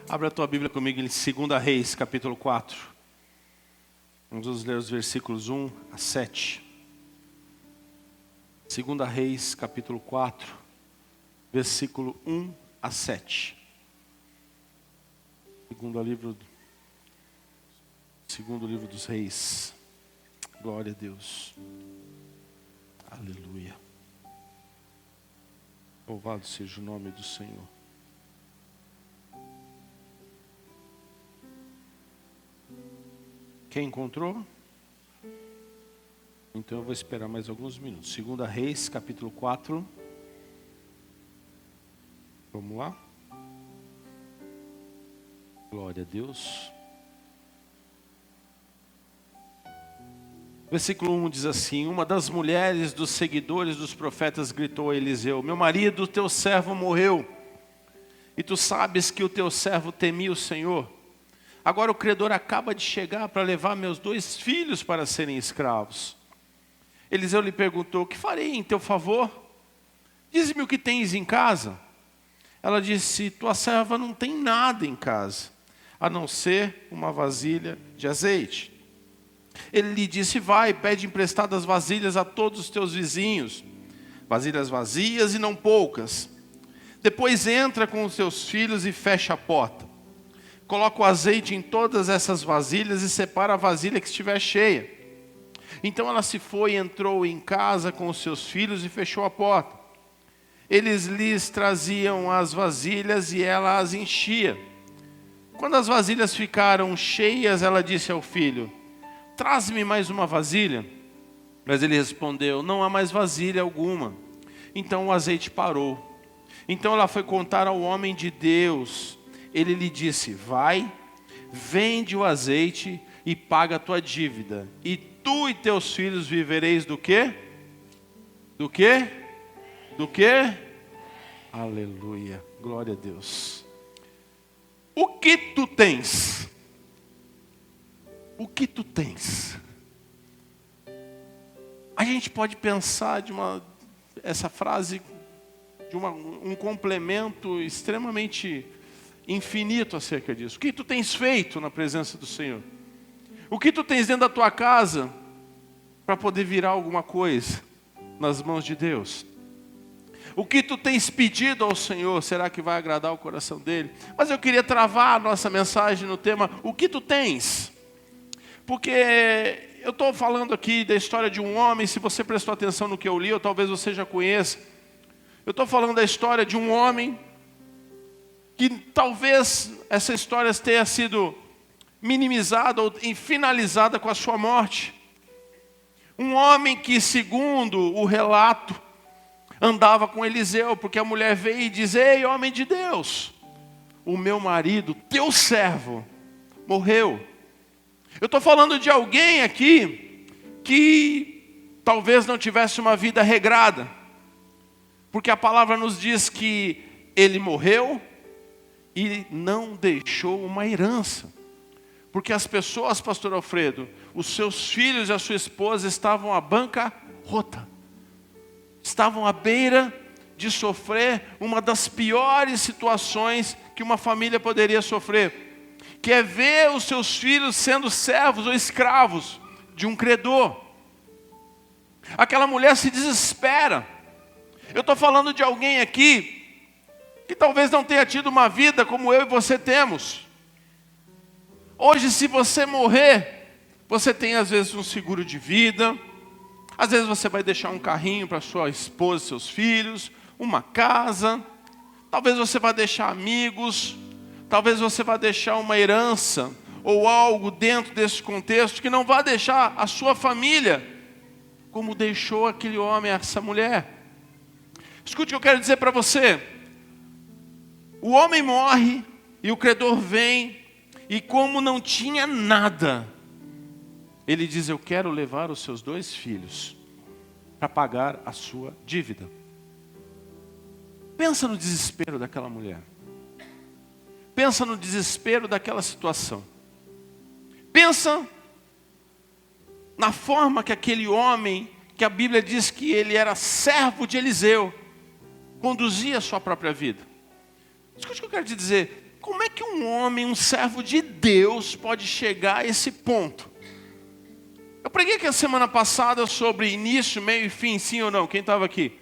Abra a tua Bíblia comigo em 2 Reis, capítulo 4. Vamos ler os versículos 1 a 7. 2 Reis, capítulo 4, versículo 1 a 7. Segundo livro dos Reis. Glória a Deus. Aleluia. Louvado seja o nome do Senhor. Quem encontrou? Então eu vou esperar mais alguns minutos. 2 Reis, capítulo 4. Vamos lá? Glória a Deus. Versículo 1 diz assim: uma das mulheres dos seguidores dos profetas gritou a Eliseu: meu marido, teu servo, morreu. E tu sabes que o teu servo temia o Senhor. Agora o credor acaba de chegar para levar meus 2 filhos para serem escravos. Eliseu lhe perguntou: o que farei em teu favor? Dize-me o que tens em casa. Ela disse: tua serva não tem nada em casa, a não ser uma vasilha de azeite. Ele lhe disse: vai, pede emprestadas vasilhas a todos os teus vizinhos, vasilhas vazias e não poucas. Depois entra com os teus filhos e fecha a porta. Coloca o azeite em todas essas vasilhas e separa a vasilha que estiver cheia. Então ela se foi e entrou em casa com os seus filhos e fechou a porta. Eles lhes traziam as vasilhas e ela as enchia. Quando as vasilhas ficaram cheias, ela disse ao filho: traz-me mais uma vasilha. Mas ele respondeu: não há mais vasilha alguma. Então o azeite parou. Então ela foi contar ao homem de Deus. Ele lhe disse: vai, vende o azeite e paga a tua dívida. E tu e teus filhos vivereis do quê? Do quê? Do quê? Aleluia, glória a Deus. O que tu tens? O que tu tens? A gente pode pensar essa frase de um complemento extremamente infinito acerca disso. O que tu tens feito na presença do Senhor? O que tu tens dentro da tua casa para poder virar alguma coisa nas mãos de Deus? O que tu tens pedido ao Senhor, será que vai agradar o coração dele? Mas eu queria travar a nossa mensagem no tema: o que tu tens? Porque eu estou falando aqui da história de um homem. Se você prestou atenção no que eu li, ou talvez você já conheça, eu estou falando da história de um homem que talvez essa história tenha sido minimizada ou finalizada com a sua morte. Um homem que, segundo o relato, andava com Eliseu, porque a mulher veio e diz: ei, homem de Deus, o meu marido, teu servo, morreu. Eu estou falando de alguém aqui que talvez não tivesse uma vida regrada, porque a palavra nos diz que ele morreu e não deixou uma herança. Porque as pessoas, pastor Alfredo, os seus filhos e a sua esposa estavam à bancarrota. Estavam à beira de sofrer uma das piores situações que uma família poderia sofrer, que é ver os seus filhos sendo servos ou escravos de um credor. Aquela mulher se desespera. Eu estou falando de alguém aqui que talvez não tenha tido uma vida como eu e você temos. Hoje, se você morrer, você tem às vezes um seguro de vida, às vezes você vai deixar um carrinho para sua esposa, seus filhos, uma casa, talvez você vá deixar amigos, talvez você vá deixar uma herança ou algo dentro desse contexto que não vai deixar a sua família como deixou aquele homem, essa mulher. Escute o que eu quero dizer para você. O homem morre e o credor vem, e como não tinha nada, ele diz: eu quero levar os seus 2 filhos para pagar a sua dívida. Pensa no desespero daquela mulher. Pensa no desespero daquela situação. Pensa na forma que aquele homem, que a Bíblia diz que ele era servo de Eliseu, conduzir a sua própria vida. Escute o que eu quero te dizer. Como é que um homem, um servo de Deus, pode chegar a esse ponto? Eu preguei aqui a semana passada sobre início, meio e fim, sim ou não? Quem estava aqui?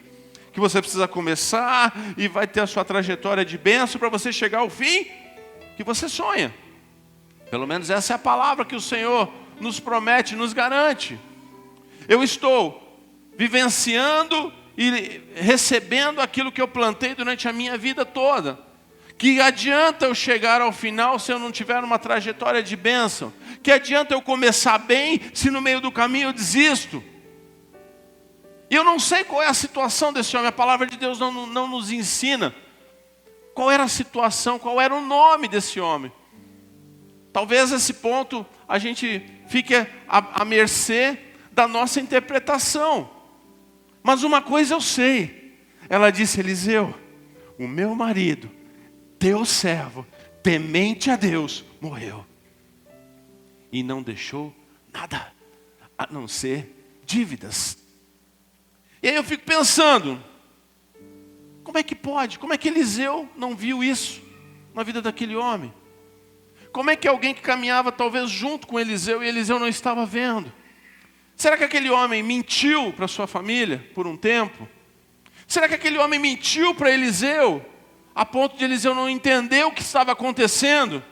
Que você precisa começar e vai ter a sua trajetória de bênção para você chegar ao fim que você sonha. Pelo menos essa é a palavra que o Senhor nos promete, nos garante. Eu estou vivenciando e recebendo aquilo que eu plantei durante a minha vida toda. Que adianta eu chegar ao final se eu não tiver uma trajetória de bênção? Que adianta eu começar bem se no meio do caminho eu desisto? E eu não sei qual é a situação desse homem. A palavra de Deus não nos ensina qual era a situação, qual era o nome desse homem. Talvez esse ponto a gente fique à mercê da nossa interpretação. Mas uma coisa eu sei. Ela disse: Eliseu, o meu marido, teu servo, temente a Deus, morreu. E não deixou nada, a não ser dívidas. E aí eu fico pensando, como é que pode? Como é que Eliseu não viu isso na vida daquele homem? Como é que alguém que caminhava talvez junto com Eliseu e Eliseu não estava vendo? Será que aquele homem mentiu para sua família por um tempo? Será que aquele homem mentiu para Eliseu a ponto de Eliseu não entender o que estava acontecendo?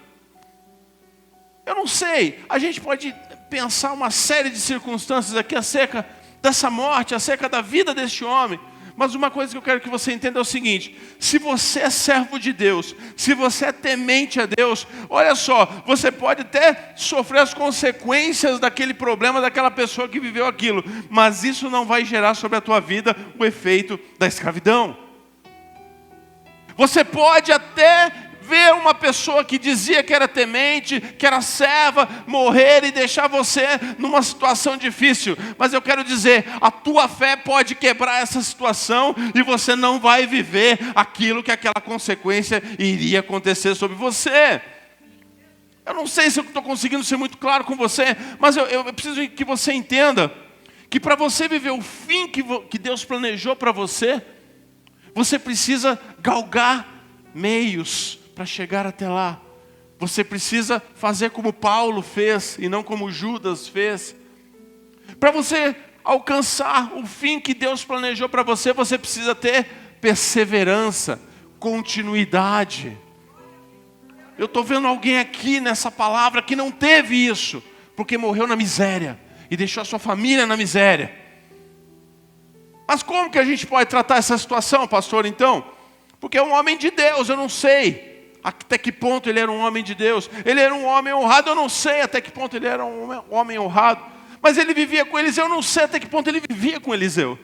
Eu não sei. A gente pode pensar uma série de circunstâncias aqui acerca dessa morte, acerca da vida deste homem. Mas uma coisa que eu quero que você entenda é o seguinte: se você é servo de Deus, se você é temente a Deus, olha só, você pode até sofrer as consequências daquele problema, daquela pessoa que viveu aquilo, mas isso não vai gerar sobre a tua vida o efeito da escravidão. Você pode até ver uma pessoa que dizia que era temente, que era serva, morrer e deixar você numa situação difícil. Mas eu quero dizer, a tua fé pode quebrar essa situação e você não vai viver aquilo que aquela consequência iria acontecer sobre você. Eu não sei se eu estou conseguindo ser muito claro com você, mas eu preciso que você entenda que para você viver o fim que Deus planejou para você, você precisa galgar meios para chegar até lá. Você precisa fazer como Paulo fez e não como Judas fez. Para você alcançar o fim que Deus planejou para você, você precisa ter perseverança, continuidade. Eu estou vendo alguém aqui nessa palavra que não teve isso, porque morreu na miséria e deixou a sua família na miséria. Mas como que a gente pode tratar essa situação, pastor, então? Porque é um homem de Deus, eu não sei até que ponto ele era um homem de Deus. Ele era um homem honrado, eu não sei até que ponto ele era um homem honrado. Mas ele vivia com Eliseu, eu não sei até que ponto ele vivia com Eliseu.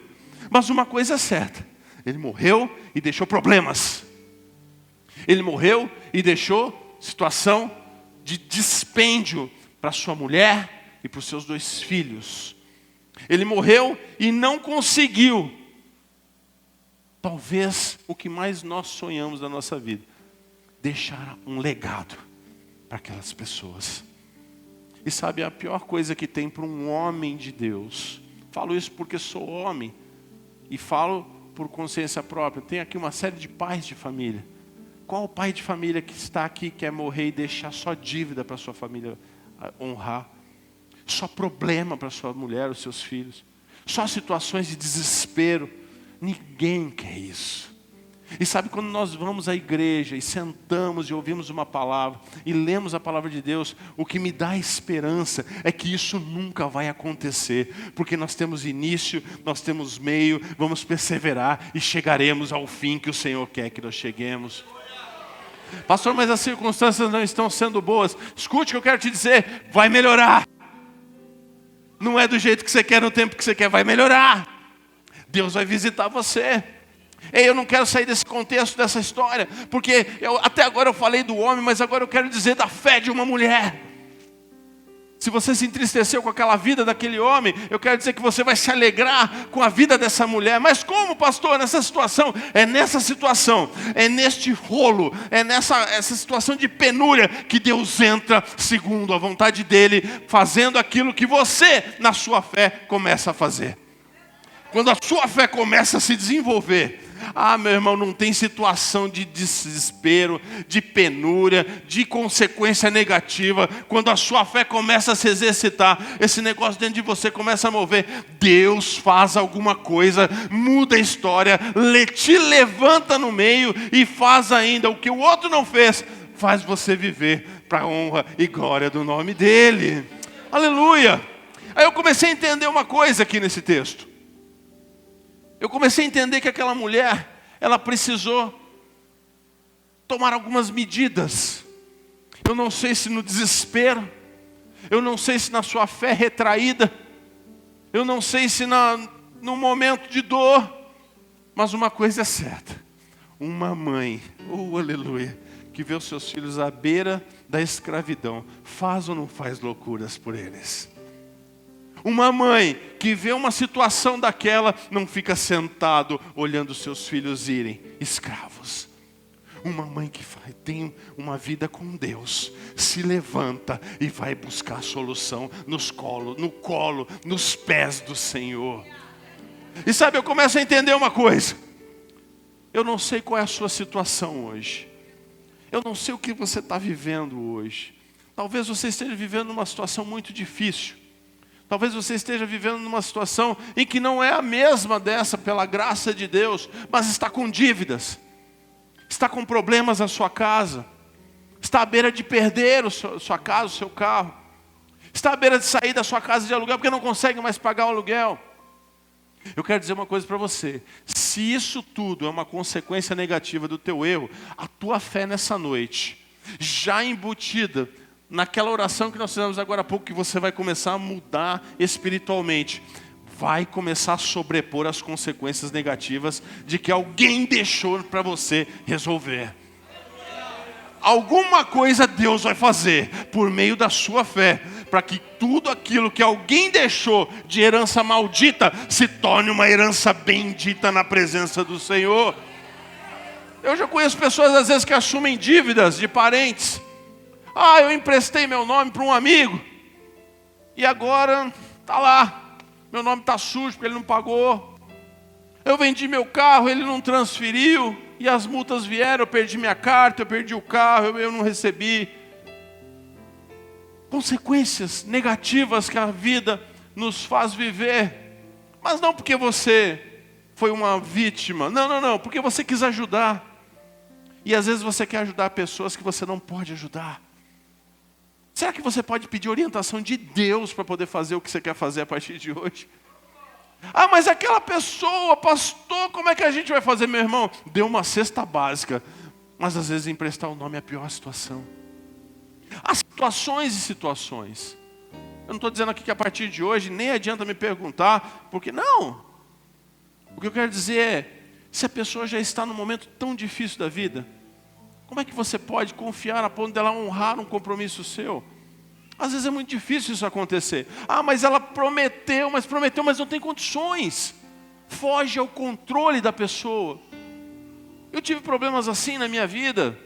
Mas uma coisa é certa, ele morreu e deixou problemas. Ele morreu e deixou situação de dispêndio para sua mulher e para os seus 2 filhos. Ele morreu e não conseguiu, talvez o que mais nós sonhamos na nossa vida, deixar um legado para aquelas pessoas. E sabe a pior coisa que tem para um homem de Deus? Falo isso porque sou homem e falo por consciência própria. Tem aqui uma série de pais de família. Qual o pai de família que está aqui quer morrer e deixar só dívida para sua família honrar? Só problema para sua mulher, os seus filhos. Só situações de desespero. Ninguém quer isso. E sabe, quando nós vamos à igreja e sentamos e ouvimos uma palavra e lemos a palavra de Deus, o que me dá esperança é que isso nunca vai acontecer, porque nós temos início, nós temos meio, vamos perseverar e chegaremos ao fim que o Senhor quer que nós cheguemos. Pastor, mas as circunstâncias não estão sendo boas. Escute o que eu quero te dizer, vai melhorar. Não é do jeito que você quer, no tempo que você quer, vai melhorar. Deus vai visitar você. Ei, eu não quero sair desse contexto, dessa história, porque até agora eu falei do homem, mas agora eu quero dizer da fé de uma mulher. Se você se entristeceu com aquela vida daquele homem, eu quero dizer que você vai se alegrar com a vida dessa mulher. Mas como, pastor, nessa situação? É nessa situação, é neste rolo, é essa situação de penúria que Deus entra segundo a vontade dEle, fazendo aquilo que você, na sua fé, começa a fazer. Quando a sua fé começa a se desenvolver, Ah, meu irmão, não tem situação de desespero, de penúria, de consequência negativa. Quando a sua fé começa a se exercitar, esse negócio dentro de você começa a mover. Deus faz alguma coisa, muda a história, te levanta no meio e faz ainda o que o outro não fez. Faz você viver para a honra e glória do nome dEle. Aleluia! Aí eu comecei a entender uma coisa aqui nesse texto. Eu comecei a entender que aquela mulher, ela precisou tomar algumas medidas. Eu não sei se no desespero, eu não sei se na sua fé retraída, eu não sei se no momento de dor, mas uma coisa é certa. Uma mãe, aleluia, que vê os seus filhos à beira da escravidão, faz ou não faz loucuras por eles? Uma mãe que vê uma situação daquela, não fica sentado olhando seus filhos irem escravos. Uma mãe que tem uma vida com Deus, se levanta e vai buscar a solução no colo, nos pés do Senhor. E sabe, eu começo a entender uma coisa. Eu não sei qual é a sua situação hoje. Eu não sei o que você está vivendo hoje. Talvez você esteja vivendo uma situação muito difícil. Talvez você esteja vivendo numa situação em que não é a mesma dessa, pela graça de Deus, mas está com dívidas, está com problemas na sua casa, está à beira de perder sua casa, o seu carro, está à beira de sair da sua casa de aluguel porque não consegue mais pagar o aluguel. Eu quero dizer uma coisa para você: se isso tudo é uma consequência negativa do teu erro, a tua fé nessa noite, já embutida naquela oração que nós fizemos agora há pouco, que você vai começar a mudar espiritualmente, vai começar a sobrepor as consequências negativas de que alguém deixou para você resolver. Alguma coisa Deus vai fazer por meio da sua fé, para que tudo aquilo que alguém deixou de herança maldita se torne uma herança bendita na presença do Senhor. Eu já conheço pessoas às vezes que assumem dívidas de parentes. Ah, eu emprestei meu nome para um amigo e agora está lá, meu nome está sujo porque ele não pagou. Eu vendi meu carro, ele não transferiu e as multas vieram, eu perdi minha carta, eu perdi o carro, eu não recebi. Consequências negativas que a vida nos faz viver, mas não porque você foi uma vítima, não, porque você quis ajudar. E às vezes você quer ajudar pessoas que você não pode ajudar. Será que você pode pedir orientação de Deus para poder fazer o que você quer fazer a partir de hoje? Ah, mas aquela pessoa, pastor, como é que a gente vai fazer, meu irmão? Dê uma cesta básica. Mas às vezes emprestar o nome é a pior situação. Há situações e situações. Eu não estou dizendo aqui que a partir de hoje nem adianta me perguntar, porque não. O que eu quero dizer é, se a pessoa já está num momento tão difícil da vida, como é que você pode confiar a ponto dela honrar um compromisso seu? Às vezes é muito difícil isso acontecer. Ah, mas ela prometeu, mas não tem condições. Foge ao controle da pessoa. Eu tive problemas assim na minha vida.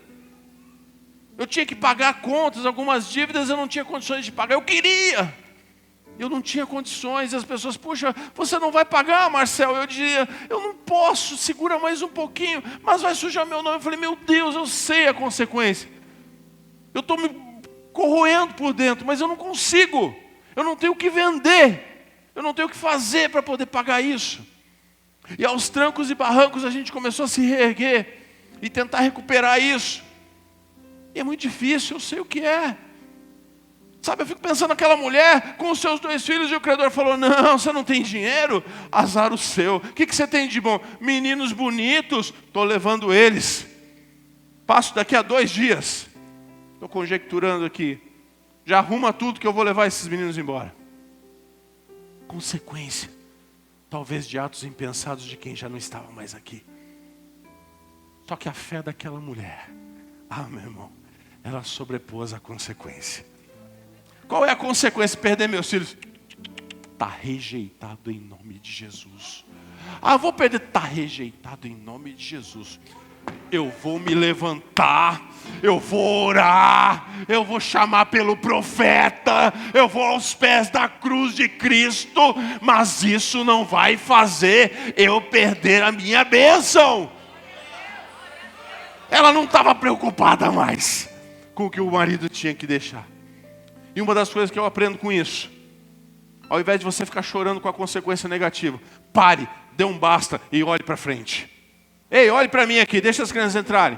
Eu tinha que pagar contas, algumas dívidas eu não tinha condições de pagar. Eu queria. Eu não tinha condições. E as pessoas, puxa, você não vai pagar, Marcel? Eu dizia, eu não posso, segura mais um pouquinho, mas vai sujar meu nome. Eu falei, meu Deus, eu sei a consequência. Eu estou me corroendo por dentro, mas eu não consigo. Eu não tenho o que vender. Eu não tenho o que fazer para poder pagar isso. E aos trancos e barrancos a gente começou a se reerguer e tentar recuperar isso. E é muito difícil, eu sei o que é. Sabe, eu fico pensando naquela mulher com os seus 2 filhos e o credor falou, não, você não tem dinheiro? Azar o seu. O que você tem de bom? Meninos bonitos, estou levando eles. Passo daqui a 2 dias. Estou conjecturando aqui. Já arruma tudo que eu vou levar esses meninos embora. Consequência, talvez de atos impensados de quem já não estava mais aqui. Só que a fé daquela mulher, meu irmão, ela sobrepôs a consequência. Qual é a consequência? Perder meus filhos. Está rejeitado em nome de Jesus. Vou perder. Está rejeitado em nome de Jesus. eu vou me levantar, eu vou orar, eu vou chamar pelo profeta, eu vou aos pés da cruz de Cristo, mas isso não vai fazer eu perder a minha bênção. Ela não estava preocupada mais com o que o marido tinha que deixar. E uma das coisas que eu aprendo com isso, ao invés de você ficar chorando com a consequência negativa, pare, dê um basta e olhe para frente. Ei, olhe para mim aqui, deixa as crianças entrarem.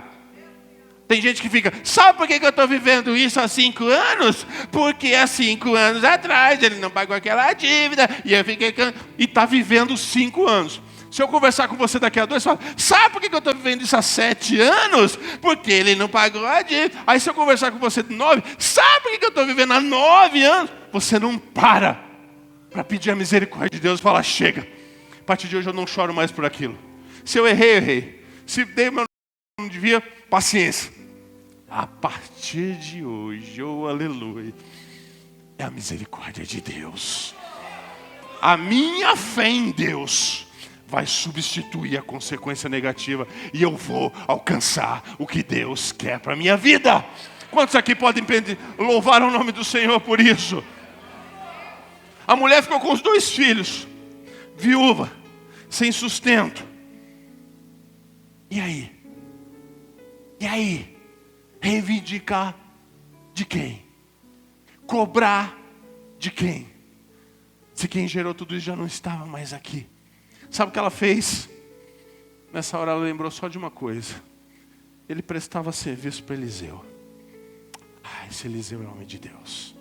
Tem gente que fica, sabe por que eu estou vivendo isso há 5 anos? Porque há 5 anos atrás ele não pagou aquela dívida e eu fiquei... E está vivendo 5 anos. Se eu conversar com você daqui a 2, você fala, sabe por que eu estou vivendo isso há 7 anos? Porque ele não pagou a dívida. Aí se eu conversar com você de 9, sabe por que eu estou vivendo há 9 anos? Você não para pedir a misericórdia de Deus e falar, chega. A partir de hoje eu não choro mais por aquilo. Se eu errei, eu errei. Se dei o meu não devia, paciência. A partir de hoje, oh aleluia, é a misericórdia de Deus. A minha fé em Deus vai substituir a consequência negativa e eu vou alcançar o que Deus quer para a minha vida. Quantos aqui podem louvar o nome do Senhor por isso? A mulher ficou com os 2 filhos, viúva, sem sustento. E aí? Reivindicar de quem? Cobrar de quem? Se quem gerou tudo isso já não estava mais aqui. Sabe o que ela fez? Nessa hora ela lembrou só de uma coisa. Ele prestava serviço para Eliseu. Esse Eliseu é homem de Deus.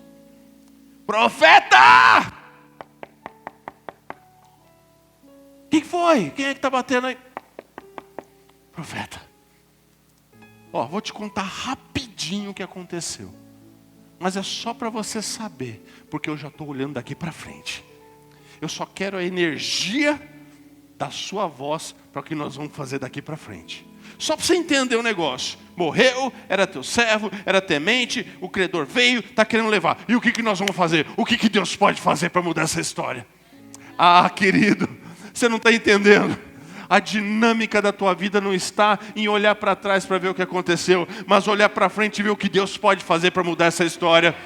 Profeta! O que foi? Quem é que está batendo aí? Profeta. Vou te contar rapidinho o que aconteceu. Mas é só para você saber, porque eu já estou olhando daqui para frente. Eu só quero a energia da sua voz para o que nós vamos fazer daqui para frente. Só para você entender o negócio. Morreu, era teu servo, era temente, o credor veio, está querendo levar. E o que nós vamos fazer? O que Deus pode fazer para mudar essa história? Querido, você não está entendendo. A dinâmica da tua vida não está em olhar para trás para ver o que aconteceu, mas olhar para frente e ver o que Deus pode fazer para mudar essa história.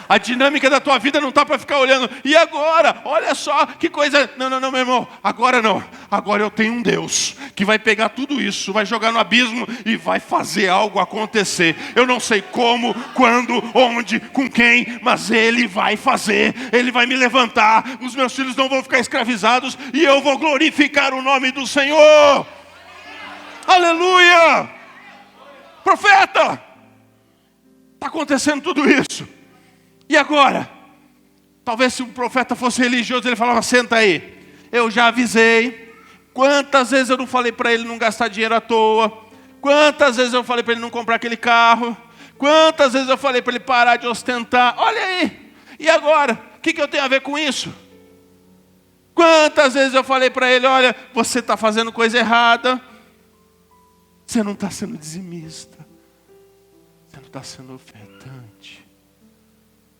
A dinâmica da tua vida não está para ficar olhando, e agora? Olha só que coisa. Não, meu irmão, agora não. Agora eu tenho um Deus que vai pegar tudo isso, vai jogar no abismo e vai fazer algo acontecer. Eu não sei como, quando, onde, com quem, mas Ele vai fazer. Ele vai me levantar, os meus filhos não vão ficar escravizados e eu vou glorificar o nome do Senhor. Aleluia! Profeta! Está acontecendo tudo isso. E agora? Talvez se um profeta fosse religioso, ele falava, senta aí. Eu já avisei. Quantas vezes eu não falei para ele não gastar dinheiro à toa? Quantas vezes eu falei para ele não comprar aquele carro? Quantas vezes eu falei para ele parar de ostentar? Olha aí. E agora? O que eu tenho a ver com isso? Quantas vezes eu falei para ele, olha, você está fazendo coisa errada. Você não está sendo dizimista. Você não está sendo ofertante.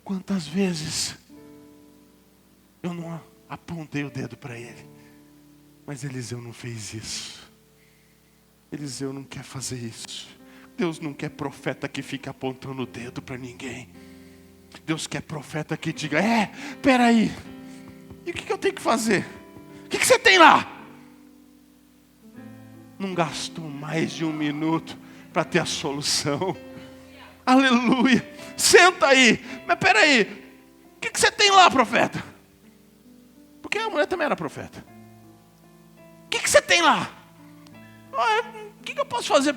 Quantas vezes eu não apontei o dedo para ele, mas Eliseu não fez isso. Eliseu não quer fazer isso. Deus não quer profeta que fique apontando o dedo para ninguém. Deus quer profeta que diga, peraí, e o que eu tenho que fazer? O que você tem lá? Não gastou mais de 1 minuto para ter a solução. Aleluia. Senta aí. Mas peraí, o que você tem lá, profeta? Porque a mulher também era profeta. O que você tem lá? O que eu posso fazer?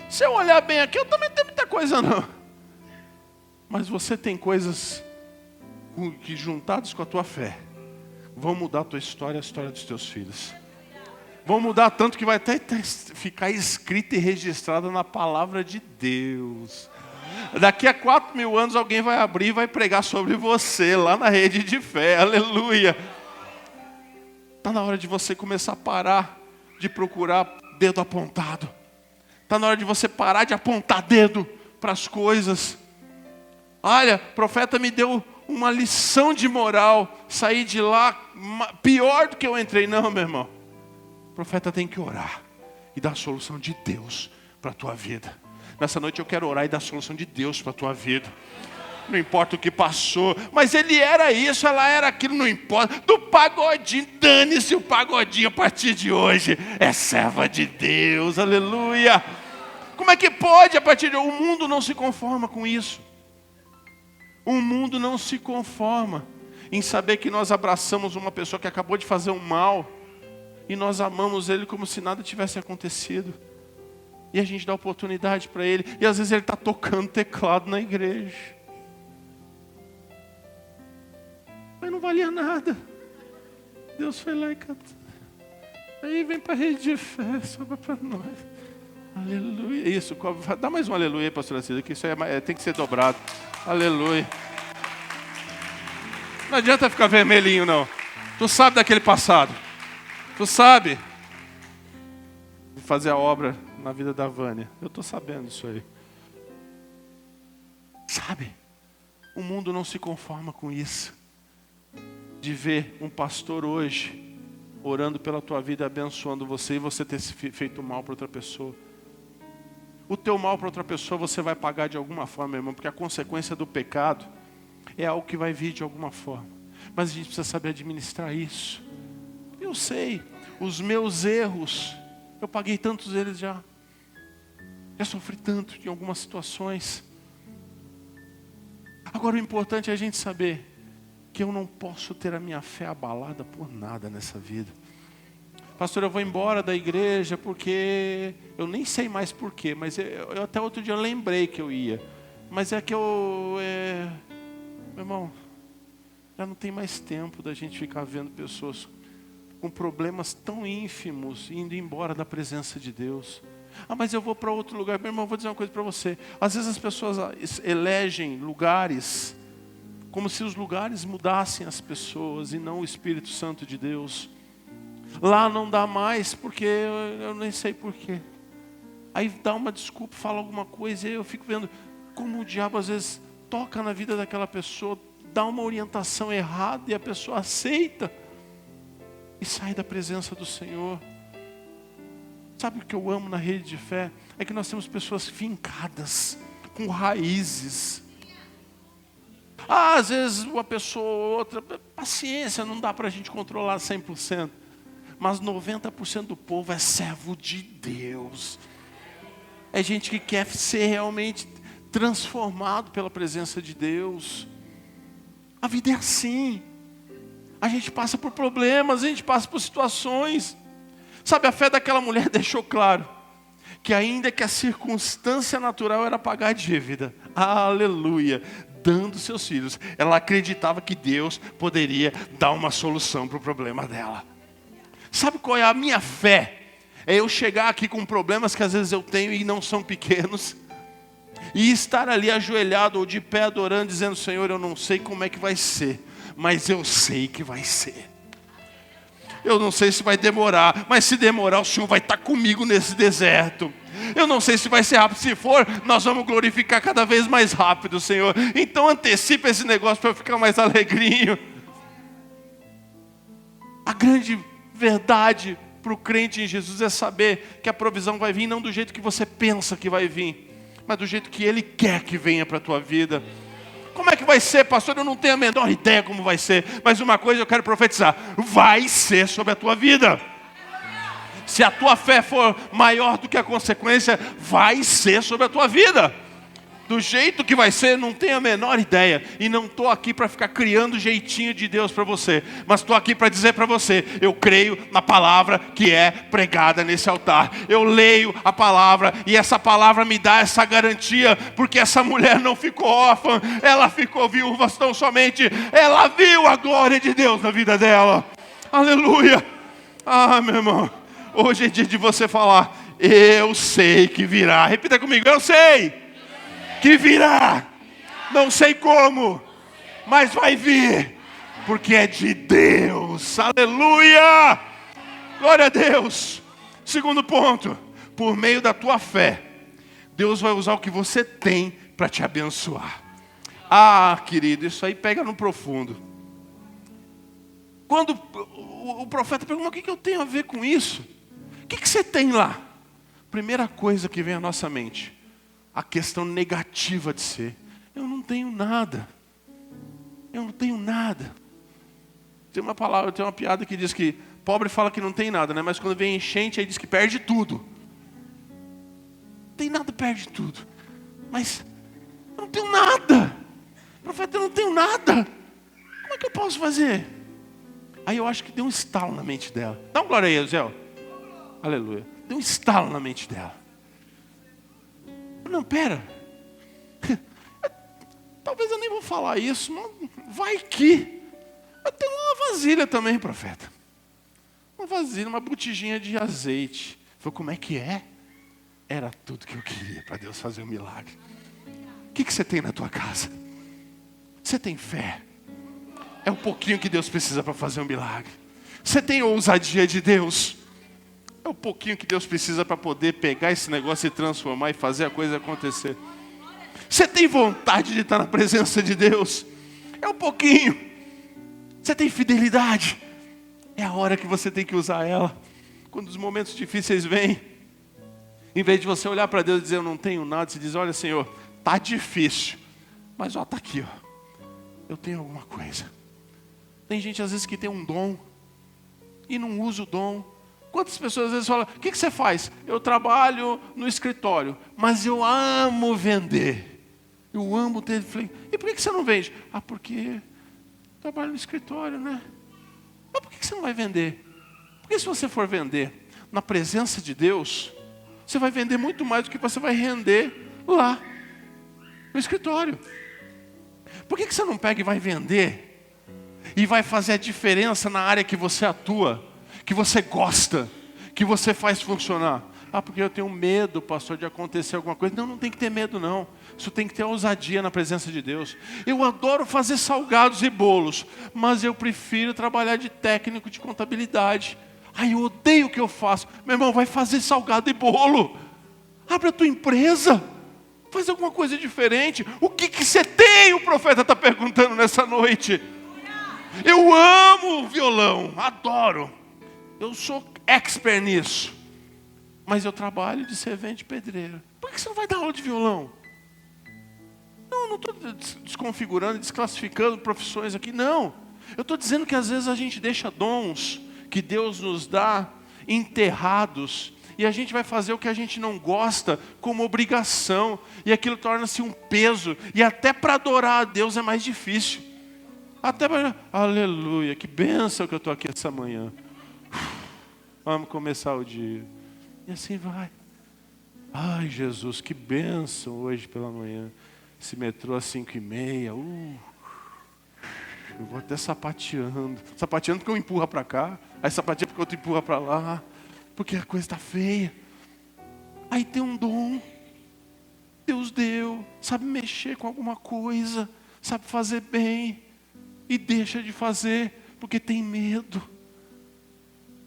Se eu olhar bem aqui, eu também não tenho muita coisa não. Mas você tem coisas que juntadas com a tua fé vão mudar a tua história, a história dos teus filhos. Vão mudar tanto que vai até ficar escrita e registrada na palavra de Deus. Daqui a 4.000 anos alguém vai abrir e vai pregar sobre você lá na rede de fé. Aleluia. Está na hora de você começar a parar de procurar dedo apontado. Está na hora de você parar de apontar dedo para as coisas. Olha, o profeta me deu uma lição de moral. Saí de lá pior do que eu entrei. Não, meu irmão. O profeta tem que orar. E e dar a solução de Deus para a tua vida. Nessa noite eu quero orar e dar a solução de Deus para a tua vida. Não importa o que passou, mas ele era isso, ela era aquilo, não importa. Do pagodinho, dane-se o pagodinho a partir de hoje. É serva de Deus, aleluia. Como é que pode a partir de hoje? O mundo não se conforma com isso. O mundo não se conforma em saber que nós abraçamos uma pessoa que acabou de fazer um mal e nós amamos ele como se nada tivesse acontecido. E a gente dá oportunidade para ele. E às vezes ele está tocando teclado na igreja. Mas não valia nada. Deus foi lá e cantou. Aí vem para a rede de fé, sobra para nós. Aleluia. Isso, dá mais um aleluia aí, pastora Cida, que isso tem que ser dobrado. Aleluia. Não adianta ficar vermelhinho, não. Tu sabe daquele passado. Tu sabe. De fazer a obra na vida da Vânia. Eu estou sabendo disso aí. Sabe? O mundo não se conforma com isso. De ver um pastor hoje orando pela tua vida, abençoando você e você ter feito mal para outra pessoa. O teu mal para outra pessoa você vai pagar de alguma forma, irmão, porque a consequência do pecado é algo que vai vir de alguma forma. Mas a gente precisa saber administrar isso. Eu sei, os meus erros, eu paguei tantos deles já. Já sofri tanto em algumas situações. Agora o importante é a gente saber que eu não posso ter a minha fé abalada por nada nessa vida. Pastor, eu vou embora da igreja porque... Eu nem sei mais porquê, mas eu até outro dia lembrei que eu ia. Mas é que meu irmão, já não tem mais tempo da gente ficar vendo pessoas com problemas tão ínfimos indo embora da presença de Deus. Ah, mas eu vou para outro lugar. Meu irmão, vou dizer uma coisa para você. Às vezes as pessoas elegem lugares como se os lugares mudassem as pessoas e não o Espírito Santo de Deus. Lá não dá mais porque eu nem sei porquê. Aí dá uma desculpa, fala alguma coisa e eu fico vendo como o diabo às vezes toca na vida daquela pessoa, dá uma orientação errada e a pessoa aceita e sai da presença do Senhor. Sabe o que eu amo na rede de fé? É que nós temos pessoas fincadas, com raízes. Às vezes uma pessoa ou outra, paciência, não dá para a gente controlar 100%. Mas 90% do povo é servo de Deus. É gente que quer ser realmente transformado pela presença de Deus. A vida é assim. A gente passa por problemas, a gente passa por situações. Sabe, a fé daquela mulher deixou claro que ainda que a circunstância natural era pagar a dívida, aleluia, dando seus filhos, ela acreditava que Deus poderia dar uma solução para o problema dela. Sabe qual é a minha fé? É eu chegar aqui com problemas que às vezes eu tenho e não são pequenos, e estar ali ajoelhado ou de pé adorando, dizendo: Senhor, eu não sei como é que vai ser, mas eu sei que vai ser. Eu não sei se vai demorar, mas se demorar o Senhor vai estar comigo nesse deserto. Eu não sei se vai ser rápido, se for, nós vamos glorificar cada vez mais rápido, Senhor. Então antecipa esse negócio para eu ficar mais alegrinho. A grande verdade para o crente em Jesus é saber que a provisão vai vir não do jeito que você pensa que vai vir, mas do jeito que Ele quer que venha para a tua vida. Como é que vai ser, pastor? Eu não tenho a menor ideia como vai ser, mas uma coisa eu quero profetizar: vai ser sobre a tua vida. Se a tua fé for maior do que a consequência, vai ser sobre a tua vida. Do jeito que vai ser, não tenho a menor ideia. E não estou aqui para ficar criando jeitinho de Deus para você. Mas estou aqui para dizer para você: eu creio na palavra que é pregada nesse altar. Eu leio a palavra e essa palavra me dá essa garantia. Porque essa mulher não ficou órfã, ela ficou viúva tão somente. Ela viu a glória de Deus na vida dela. Aleluia. Ah, meu irmão, hoje é dia de você falar: eu sei que virá. Repita comigo: eu sei que virá, não sei como, mas vai vir, porque é de Deus. Aleluia, glória a Deus. Segundo ponto, por meio da tua fé, Deus vai usar o que você tem para te abençoar. Ah, querido, isso aí pega no profundo. Quando o profeta pergunta: o que eu tenho a ver com isso? O que você tem lá? primeira coisa que vem à nossa mente, a questão negativa de ser. Eu não tenho nada. Eu não tenho nada. Tem uma piada que diz que pobre fala que não tem nada, né? Mas quando vem enchente, aí diz que perde tudo. Não tem nada, perde tudo. Mas eu não tenho nada. Profeta, eu não tenho nada. Como é que eu posso fazer? Aí eu acho que deu um estalo na mente dela. Dá uma glória aí, Zé. Aleluia. Deu um estalo na mente dela. Não, pera. Talvez eu nem vou falar isso, mas vai que. Eu tenho uma vasilha também, profeta. Uma vasilha, uma botijinha de azeite. Falei, como é que é? Era tudo que eu queria para Deus fazer um milagre. O que você tem na tua casa? Você tem fé? É um pouquinho que Deus precisa para fazer um milagre. Você tem ousadia de Deus? É um pouquinho que Deus precisa para poder pegar esse negócio e transformar e fazer a coisa acontecer. Você tem vontade de estar na presença de Deus? É um pouquinho. Você tem fidelidade? É a hora que você tem que usar ela. Quando os momentos difíceis vêm, em vez de você olhar para Deus e dizer, eu não tenho nada, você diz, olha, Senhor, tá difícil, mas ó, tá aqui, ó. Eu tenho alguma coisa. Tem gente às vezes que tem um dom e não usa o dom. Quantas pessoas às vezes falam, o que você faz? Eu trabalho no escritório, mas eu amo vender. Eu amo ter. E por que você não vende? Ah, porque eu trabalho no escritório, né? Mas por que você não vai vender? Porque se você for vender na presença de Deus, você vai vender muito mais do que você vai render lá no escritório. Por que você não pega e vai vender e vai fazer a diferença na área que você atua, que você gosta, que você faz funcionar? Ah, porque eu tenho medo, pastor, de acontecer alguma coisa. Não, não tem que ter medo, não. Isso tem que ter ousadia na presença de Deus. Eu adoro fazer salgados e bolos, mas eu prefiro trabalhar de técnico de contabilidade. Ai, eu odeio o que eu faço. Meu irmão, vai fazer salgado e bolo. Abre a tua empresa. Faz alguma coisa diferente. O que você tem? O profeta está perguntando nessa noite. Eu amo o violão, adoro. Eu sou expert nisso. Mas eu trabalho de servente de pedreiro. Por que você não vai dar aula de violão? Não estou desconfigurando, desclassificando profissões aqui, não. Eu estou dizendo que às vezes a gente deixa dons que Deus nos dá enterrados. E a gente vai fazer o que a gente não gosta como obrigação. E aquilo torna-se um peso. E até para adorar a Deus é mais difícil. Até para... Aleluia, que bênção que eu estou aqui essa manhã. Vamos começar o dia. E assim vai. Ai, Jesus, que bênção hoje pela manhã. Esse metrô às 5h30. Eu vou até sapateando. Sapateando porque eu empurro para cá. Aí sapateia porque eu te empurro para lá. Porque a coisa está feia. Aí tem um dom. Deus deu. Sabe mexer com alguma coisa. Sabe fazer bem. E deixa de fazer porque tem medo.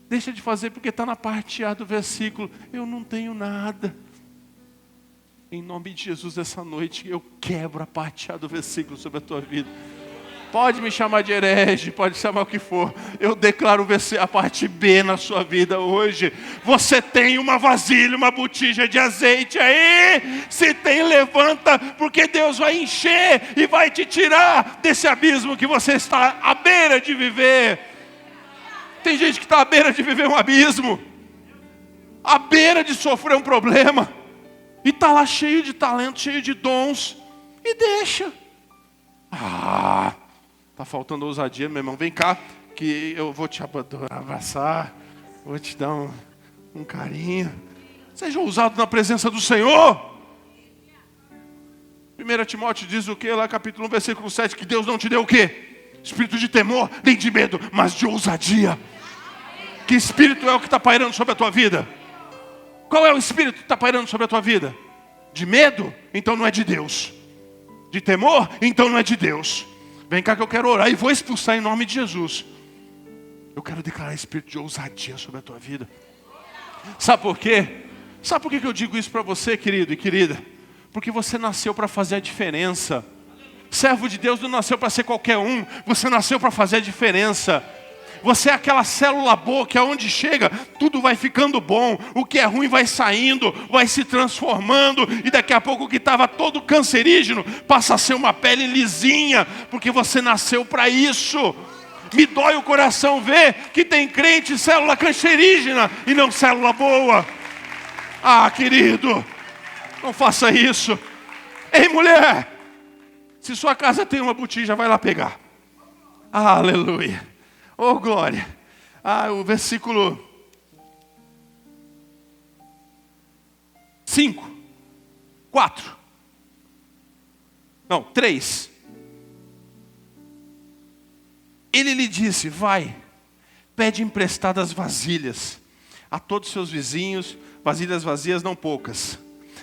Deixa de fazer porque está na parte A do versículo. Eu não tenho nada. Em nome de Jesus, essa noite eu quebro a parte A do versículo sobre a tua vida. Pode me chamar de herege, pode chamar o que for. Eu declaro a parte B na sua vida hoje. Você tem uma vasilha, uma botija de azeite aí. Se tem, levanta, porque Deus vai encher e vai te tirar desse abismo que você está à beira de viver. Tem gente que está à beira de viver um abismo, à beira de sofrer um problema, e está lá cheio de talento, cheio de dons, e deixa. Está faltando ousadia, meu irmão. Vem cá, que eu vou te abraçar, vou te dar um carinho. Seja ousado na presença do Senhor. 1 Timóteo diz o que lá, capítulo 1, versículo 7, que Deus não te deu o quê? Espírito de temor, nem de medo, mas de ousadia. Que espírito é o que está pairando sobre a tua vida? Qual é o espírito que está pairando sobre a tua vida? De medo? Então não é de Deus. De temor? Então não é de Deus. Vem cá que eu quero orar e vou expulsar em nome de Jesus. Eu quero declarar espírito de ousadia sobre a tua vida. Sabe por quê? Sabe por que eu digo isso para você, querido e querida? Porque você nasceu para fazer a diferença. Servo de Deus não nasceu para ser qualquer um. Você nasceu para fazer a diferença. Você é aquela célula boa que aonde chega, tudo vai ficando bom. O que é ruim vai saindo, vai se transformando. E daqui a pouco o que estava todo cancerígeno passa a ser uma pele lisinha. Porque você nasceu para isso. Me dói o coração ver que tem crente célula cancerígena e não célula boa. Ah, querido, não faça isso. Ei, mulher, se sua casa tem uma botija, vai lá pegar. Ah, aleluia. Oh, glória. Ah, o versículo 5, 4. Não, 3. Ele lhe disse, vai, pede emprestadas vasilhas a todos os seus vizinhos, vasilhas vazias, não poucas.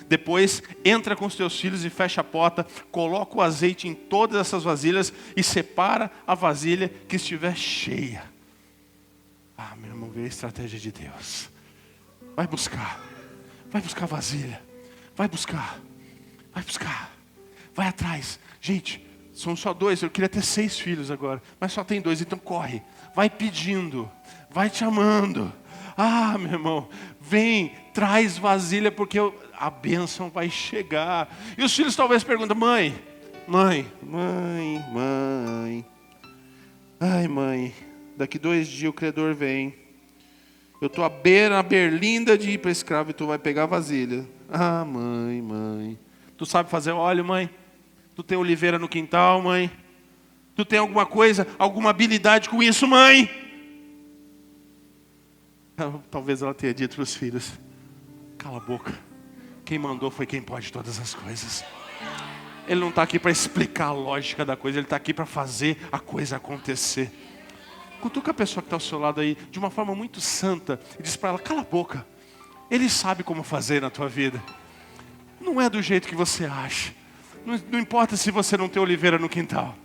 Depois, entra com os teus filhos e fecha a porta, coloca o azeite em todas essas vasilhas e separa a vasilha que estiver cheia. Ah, meu irmão, vê a estratégia de Deus. Vai buscar vasilha, vai buscar, vai atrás. Gente, são só 2, eu queria ter 6 filhos agora, mas só tem 2, então corre. Vai pedindo, vai te amando. Ah, meu irmão, vem, traz vasilha, porque a bênção vai chegar. E os filhos talvez perguntam, mãe. Ai, mãe, daqui 2 dias o credor vem. Eu estou na berlinda de ir para escravo e tu vai pegar a vasilha. Ah, mãe. Tu sabe fazer óleo, mãe? Tu tem oliveira no quintal, mãe? Tu tem alguma coisa, alguma habilidade com isso, mãe? Talvez ela tenha dito para os filhos, cala a boca. Quem mandou foi quem pode todas as coisas. Ele não está aqui para explicar a lógica da coisa, ele está aqui para fazer a coisa acontecer. Cutuca a pessoa que está ao seu lado aí, de uma forma muito santa, e diz para ela, cala a boca. Ele sabe como fazer na tua vida. Não é do jeito que você acha. Não importa se você não tem oliveira no quintal.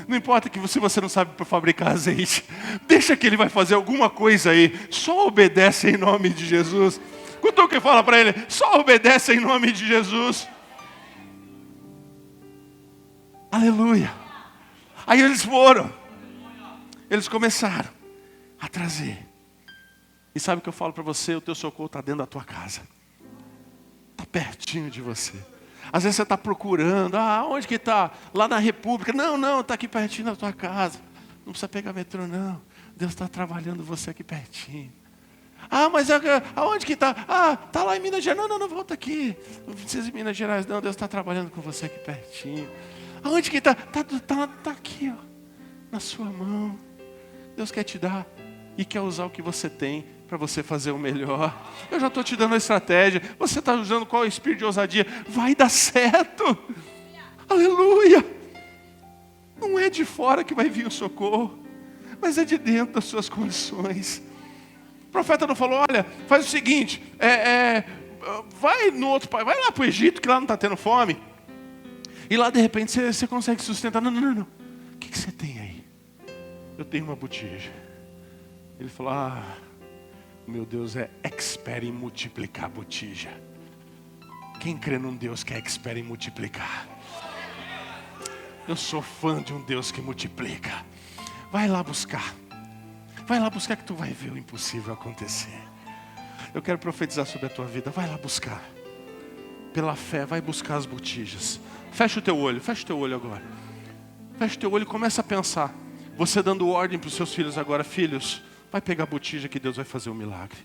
Não importa se você não sabe fabricar azeite. Deixa que ele vai fazer alguma coisa aí. Só obedece em nome de Jesus. Cutuca e fala para ele, só obedece em nome de Jesus. Aleluia. Aí eles foram. Eles começaram a trazer. E sabe o que eu falo para você? O teu socorro está dentro da tua casa. Está pertinho de você. Às vezes você está procurando, onde que está? Lá na República. Não, está aqui pertinho da tua casa. Não precisa pegar metrô, não. Deus está trabalhando você aqui pertinho. Mas aonde que está? Está lá em Minas Gerais. Não, volta aqui. Não precisa de Minas Gerais, não. Deus está trabalhando com você aqui pertinho. Aonde que está? Está aqui, ó, na sua mão. Deus quer te dar e quer usar o que você tem para você fazer o melhor. Eu já estou te dando a estratégia. Você está usando qual espírito de ousadia? Vai dar certo. Aleluia. Não é de fora que vai vir o socorro, mas é de dentro das suas condições. O profeta não falou, olha, faz o seguinte, vai lá para o Egito, que lá não está tendo fome. E lá de repente você consegue sustentar. Não. O que você tem aí? Eu tenho uma botija. Ele falou, meu Deus é expert em multiplicar botija. Quem crê num Deus que é expert em multiplicar? Eu sou fã de um Deus que multiplica. Vai lá buscar que tu vai ver o impossível acontecer. Eu quero profetizar sobre a tua vida. Vai lá buscar. Pela fé, vai buscar as botijas. Fecha o teu olho agora. Fecha o teu olho e começa a pensar. Você dando ordem para os seus filhos agora. Filhos, vai pegar a botija que Deus vai fazer um milagre.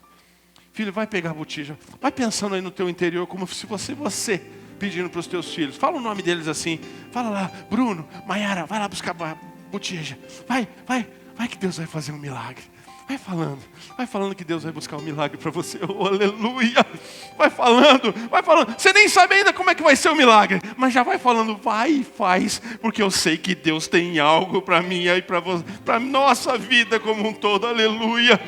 Filho, vai pegar a botija. Vai pensando aí no teu interior como se fosse você pedindo para os teus filhos. Fala o nome deles assim. Fala lá, Bruno, Maiara, vai lá buscar a botija. Vai que Deus vai fazer um milagre. Vai falando que Deus vai buscar um milagre para você. Oh, aleluia. Vai falando. Você nem sabe ainda como é que vai ser o milagre, mas já vai falando, vai e faz, porque eu sei que Deus tem algo para mim e para você, para nossa vida como um todo. Aleluia.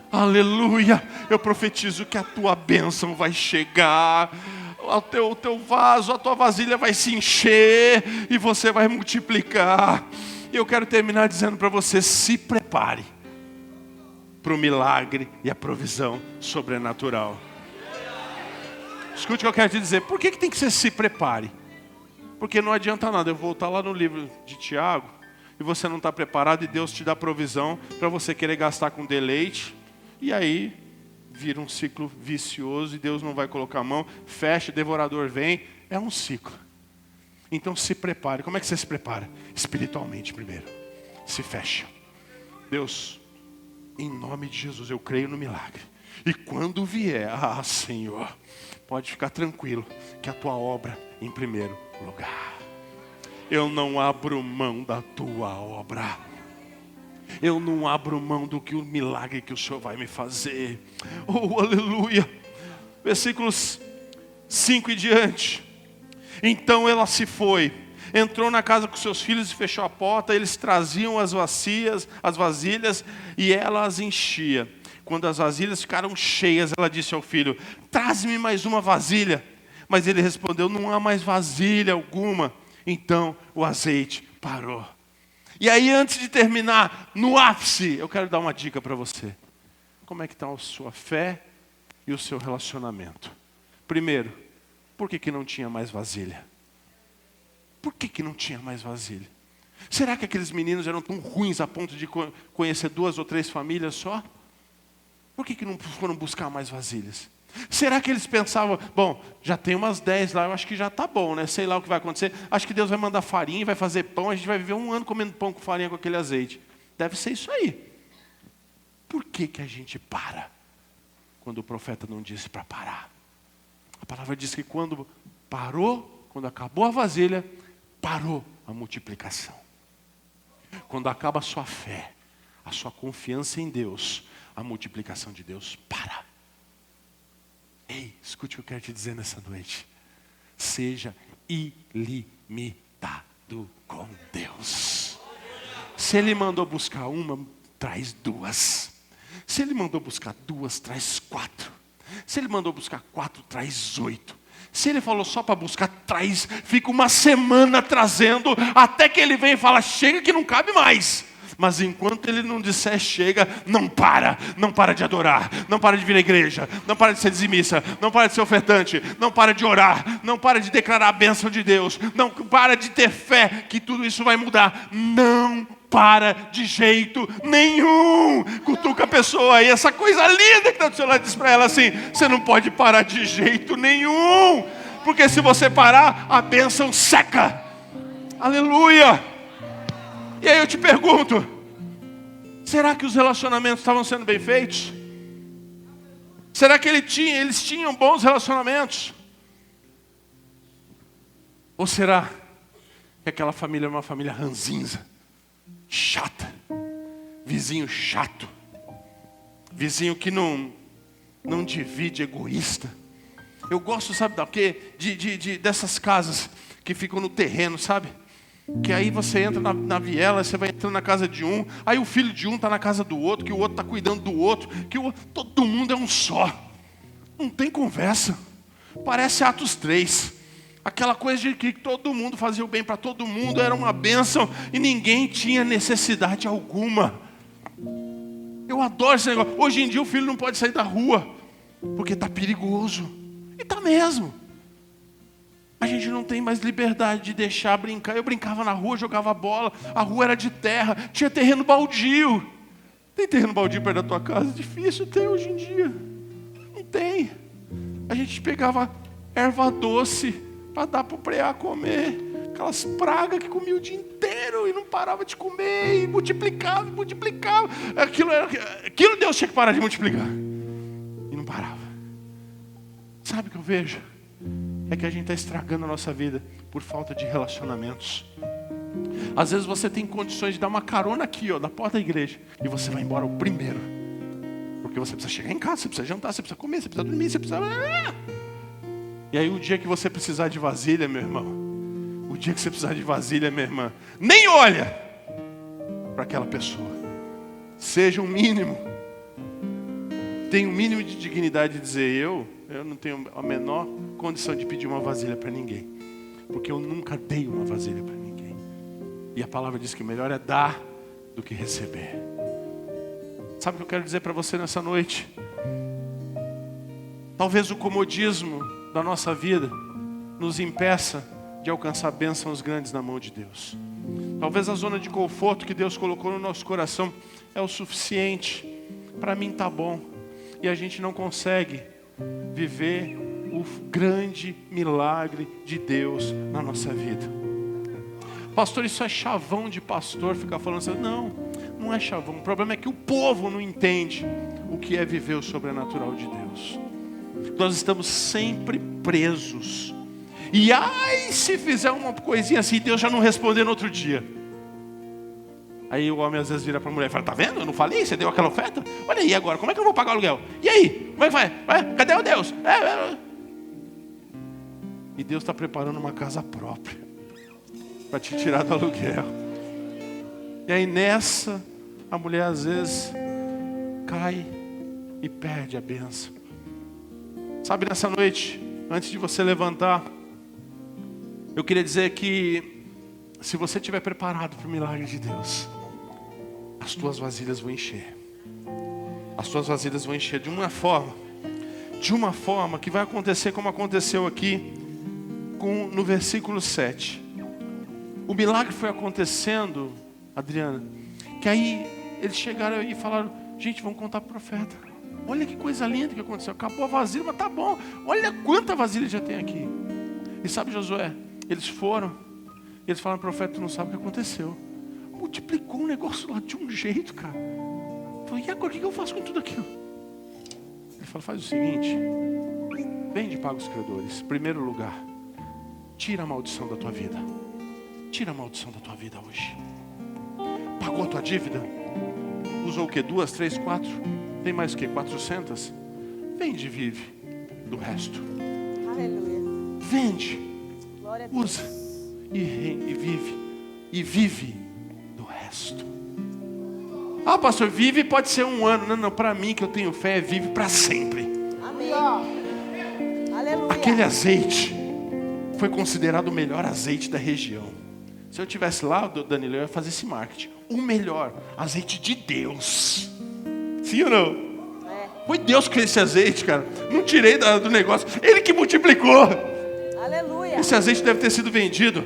Aleluia. Eu profetizo que a tua bênção vai chegar. O teu vaso, a tua vasilha vai se encher e você vai multiplicar. E eu quero terminar dizendo para você, se prepare para o milagre e a provisão sobrenatural. Escute o que eu quero te dizer. Por que tem que ser se prepare? Porque não adianta nada eu voltar lá no livro de Tiago e você não está preparado, e Deus te dá provisão para você querer gastar com deleite, e aí vira um ciclo vicioso, e Deus não vai colocar a mão, fecha, devorador vem, é um ciclo. Então se prepare. Como é que você se prepara? Espiritualmente primeiro. Se fecha. Deus, em nome de Jesus, eu creio no milagre. E quando vier, Senhor, pode ficar tranquilo que a tua obra em primeiro lugar. Eu não abro mão da tua obra. Eu não abro mão do que o milagre que o Senhor vai me fazer. Oh, aleluia. Versículos 5 e diante. Então ela se foi, entrou na casa com seus filhos e fechou a porta. Eles traziam as vasilhas, e ela as enchia. Quando as vasilhas ficaram cheias, ela disse ao filho: traz-me mais uma vasilha. Mas ele respondeu: não há mais vasilha alguma. Então o azeite parou. E aí, antes de terminar, no ápice, eu quero dar uma dica para você. Como é que está a sua fé e o seu relacionamento? Primeiro, por que não tinha mais vasilha? Por que não tinha mais vasilha? Será que aqueles meninos eram tão ruins a ponto de conhecer 2 ou 3 famílias só? Por que não foram buscar mais vasilhas? Será que eles pensavam, bom, já tem umas 10 lá, eu acho que já está bom, né? Sei lá o que vai acontecer. Acho que Deus vai mandar farinha, vai fazer pão, a gente vai viver 1 ano comendo pão com farinha, com aquele azeite. Deve ser isso aí. Por que a gente para quando o profeta não disse para parar? A palavra diz que quando parou, quando acabou a vasilha, parou a multiplicação. Quando acaba a sua fé, a sua confiança em Deus, a multiplicação de Deus para. Ei, escute o que eu quero te dizer nessa noite. Seja ilimitado com Deus. Se Ele mandou buscar uma, traz 2. Se Ele mandou buscar 2, traz 4. Se Ele mandou buscar 4, traz 8. Se Ele falou só para buscar, traz. Fica uma semana trazendo, até que Ele vem e fala: chega que não cabe mais. Mas enquanto Ele não disser chega, não para de adorar, não para de vir à igreja, não para de ser dizimista, não para de ser ofertante, não para de orar, não para de declarar a bênção de Deus, não para de ter fé que tudo isso vai mudar. Não para de jeito nenhum. Cutuca a pessoa aí, essa coisa linda que está do seu lado, diz para ela assim: você não pode parar de jeito nenhum, porque se você parar, a bênção seca. Aleluia. E aí eu te pergunto, será que os relacionamentos estavam sendo bem feitos? Será que eles tinham bons relacionamentos? Ou será que aquela família é uma família ranzinza, chata, vizinho chato, vizinho que não divide, egoísta? Eu gosto, sabe da quê? Dessas casas que ficam no terreno, sabe? Que aí você entra na viela, você vai entrando na casa de um, aí o filho de um está na casa do outro, que o outro está cuidando do outro, todo mundo é um só. Não tem conversa. Parece Atos 3. Aquela coisa de que todo mundo fazia o bem para todo mundo, era uma bênção e ninguém tinha necessidade alguma. Eu adoro esse negócio. Hoje em dia o filho não pode sair da rua, porque está perigoso. E está mesmo. A gente não tem mais liberdade de deixar brincar. Eu brincava na rua, jogava bola. A rua era de terra, tinha terreno baldio. Tem terreno baldio perto da tua casa? Difícil ter hoje em dia. Não tem. A gente pegava erva doce para dar para o preá comer. Aquelas pragas que comia o dia inteiro e não parava de comer. E multiplicava. Aquilo Deus tinha que parar de multiplicar. E não parava. Sabe o que eu vejo? É que a gente está estragando a nossa vida por falta de relacionamentos. Às vezes você tem condições de dar uma carona aqui, na porta da igreja, e você vai embora o primeiro. Porque você precisa chegar em casa, você precisa jantar, você precisa comer, você precisa dormir, você precisa... E aí o dia que você precisar de vasilha, meu irmão, o dia que você precisar de vasilha, minha irmã, nem olha para aquela pessoa. Seja um mínimo. Tenha um mínimo de dignidade de dizer: eu não tenho a menor condição de pedir uma vasilha para ninguém, porque eu nunca dei uma vasilha para ninguém. E a palavra diz que o melhor é dar do que receber. Sabe o que eu quero dizer para você nessa noite? Talvez o comodismo da nossa vida nos impeça de alcançar bênçãos grandes na mão de Deus. Talvez a zona de conforto que Deus colocou no nosso coração é o suficiente. Para mim tá bom. E a gente não consegue viver o grande milagre de Deus na nossa vida. Pastor, isso é chavão de pastor ficar falando assim. Não, não é chavão. O problema é que o povo não entende o que é viver o sobrenatural de Deus. Nós estamos sempre presos. E se fizer uma coisinha assim, Deus já não responder no outro dia. Aí o homem às vezes vira para a mulher e fala, tá vendo? Eu não falei, você deu aquela oferta? Olha aí agora, como é que eu vou pagar o aluguel? E aí, como é que vai? Cadê o Deus? E Deus está preparando uma casa própria para te tirar do aluguel. E aí nessa, a mulher às vezes cai e perde a bênção. Sabe, nessa noite, antes de você levantar, eu queria dizer que se você estiver preparado para o milagre de Deus, as tuas vasilhas vão encher. As tuas vasilhas vão encher de uma forma que vai acontecer como aconteceu aqui no versículo 7. O milagre foi acontecendo, Adriana, que aí eles chegaram e falaram, gente, vamos contar para o profeta. Olha que coisa linda que aconteceu. Acabou a vasilha, mas tá bom. Olha quanta vasilha já tem aqui. E sabe, Josué, eles foram, eles falaram, profeta, tu não sabe o que aconteceu. Multiplicou um negócio lá de um jeito, cara. Falei, e agora o que eu faço com tudo aquilo? Ele falou, faz o seguinte, vende e paga os credores. Primeiro lugar, tira a maldição da tua vida. Tira a maldição da tua vida hoje. Pagou a tua dívida? Usou o quê? 2, 3, 4? Tem mais o quê? 400? Vende e vive do resto. Aleluia. Vende, Glória a Deus. usa e vive do resto. Ah, pastor, vive pode ser um ano. Não, para mim que eu tenho fé, vive para sempre. Amém. Aleluia. Aquele azeite foi considerado o melhor azeite da região. Se eu estivesse lá, Danilo, eu ia fazer esse marketing. O melhor azeite de Deus. Sim ou não? Foi Deus que fez esse azeite, cara. Não tirei do negócio. Ele que multiplicou. Aleluia. Esse azeite deve ter sido vendido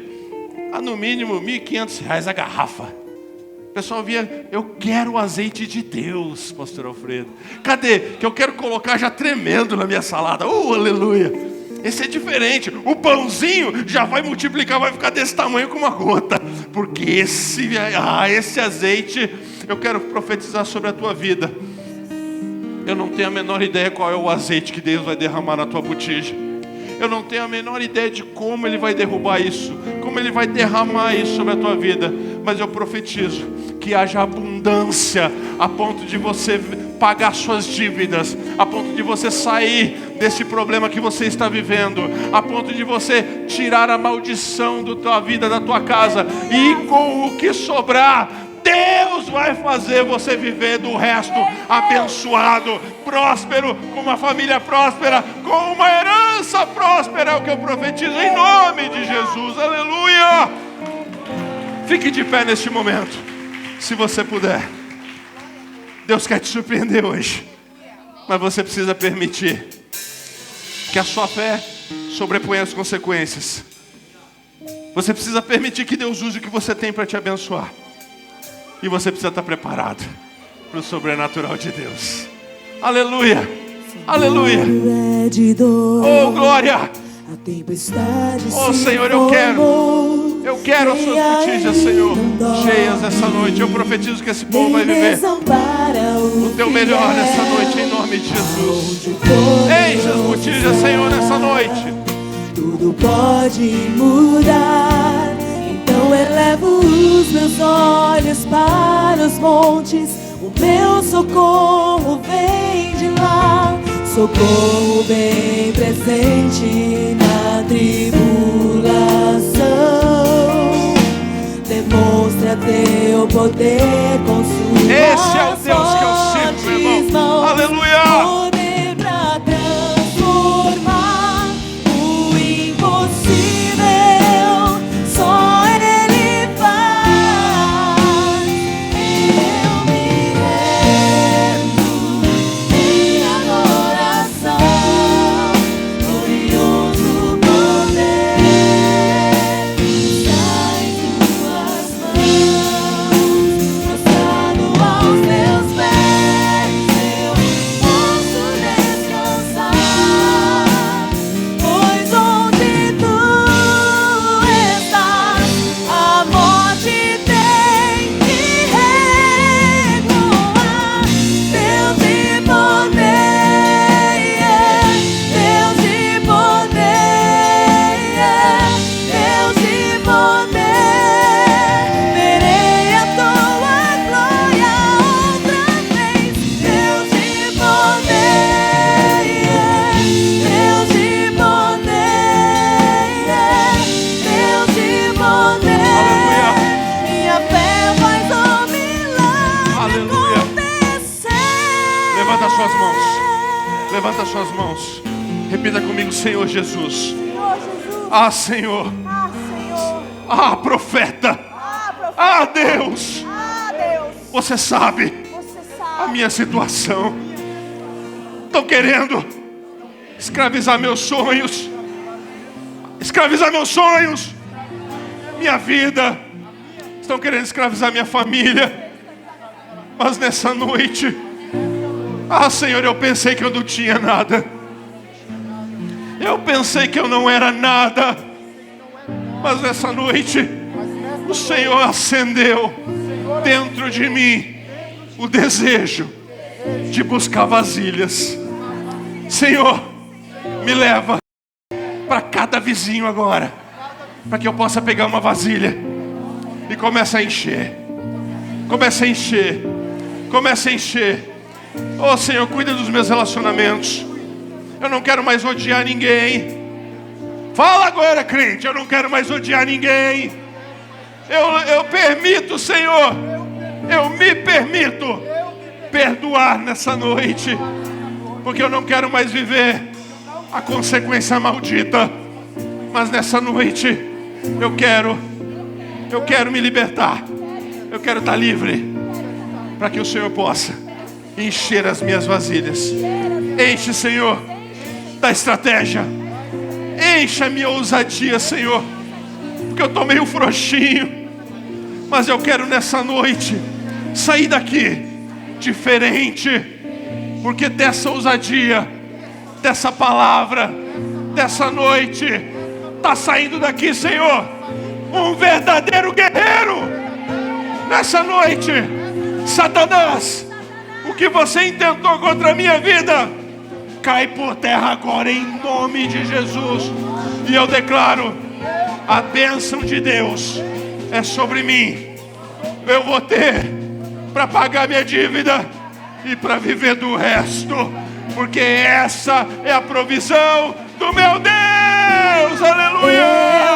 a no mínimo R$1.500 a garrafa. O pessoal via, eu quero o azeite de Deus, pastor Alfredo. Cadê? Que eu quero colocar já tremendo na minha salada. Aleluia. Esse é diferente. O pãozinho já vai multiplicar, vai ficar desse tamanho com uma gota. Porque esse azeite, eu quero profetizar sobre a tua vida. Eu não tenho a menor ideia qual é o azeite que Deus vai derramar na tua botija. Eu não tenho a menor ideia de como Ele vai derrubar isso, como Ele vai derramar isso sobre a tua vida. Mas eu profetizo que haja abundância a ponto de você pagar suas dívidas, a ponto de você sair desse problema que você está vivendo, a ponto de você tirar a maldição da tua vida, da tua casa, e com o que sobrar, Deus vai fazer você viver do resto abençoado, próspero, com uma família próspera, com uma herança próspera. É o que eu profetizo em nome de Jesus. Aleluia! Fique de pé neste momento, se você puder. Deus quer te surpreender hoje, mas você precisa permitir que a sua fé sobreponha as consequências. Você precisa permitir que Deus use o que você tem para te abençoar. E você precisa estar preparado para o sobrenatural de Deus. Aleluia! Aleluia! Oh, glória! Oh, Senhor, eu quero as suas botijas, Senhor, cheias essa noite. Eu profetizo que esse povo vai viver o teu melhor nessa noite, em nome de Jesus. Enche as botijas, Senhor, nessa noite. Tudo pode mudar. Então elevo os meus olhos para os montes. O meu socorro vem de lá. Socorro bem presente na tribulação. Demonstra teu poder com suas Esse é o Deus que eu sirvo, irmão. Aleluia! Poder pra transformar o impossível. Só Ele faz. Eu me rendo em adoração. Glorioso poder está em tuas mãos. Levanta suas mãos. Repita comigo: Senhor Jesus. Senhor Jesus. Ah, Senhor. Ah, Senhor. Ah, profeta. Ah, profeta. Ah, Deus. Ah, Deus. Você sabe Você a sabe. minha situação. Estão querendo escravizar meus sonhos. Escravizar meus sonhos. Minha vida. Estão querendo escravizar minha família. Mas nessa noite, ah, Senhor, eu pensei que eu não tinha nada. Eu pensei que eu não era nada. Mas nessa noite, o Senhor acendeu dentro de mim o desejo de buscar vasilhas. Senhor, me leva para cada vizinho agora, para que eu possa pegar uma vasilha e comece a encher. Comece a encher. Comece a encher. Oh, Senhor, cuida dos meus relacionamentos. Eu não quero mais odiar ninguém. Fala agora, crente. Eu não quero mais odiar ninguém. Eu permito, Senhor. Eu me permito perdoar nessa noite. Porque eu não quero mais viver a consequência maldita. Mas nessa noite eu quero me libertar. Eu quero estar livre, para que o Senhor possa encher as minhas vasilhas. Enche, Senhor, da estratégia. Enche a minha ousadia, Senhor, porque eu estou meio frouxinho. Mas eu quero nessa noite sair daqui diferente. Porque dessa ousadia, dessa palavra, dessa noite, está saindo daqui, Senhor, um verdadeiro guerreiro. Nessa noite, Satanás, o que você intentou contra a minha vida, cai por terra agora em nome de Jesus. E eu declaro: a bênção de Deus é sobre mim. Eu vou ter para pagar minha dívida e para viver do resto, porque essa é a provisão do meu Deus. Aleluia!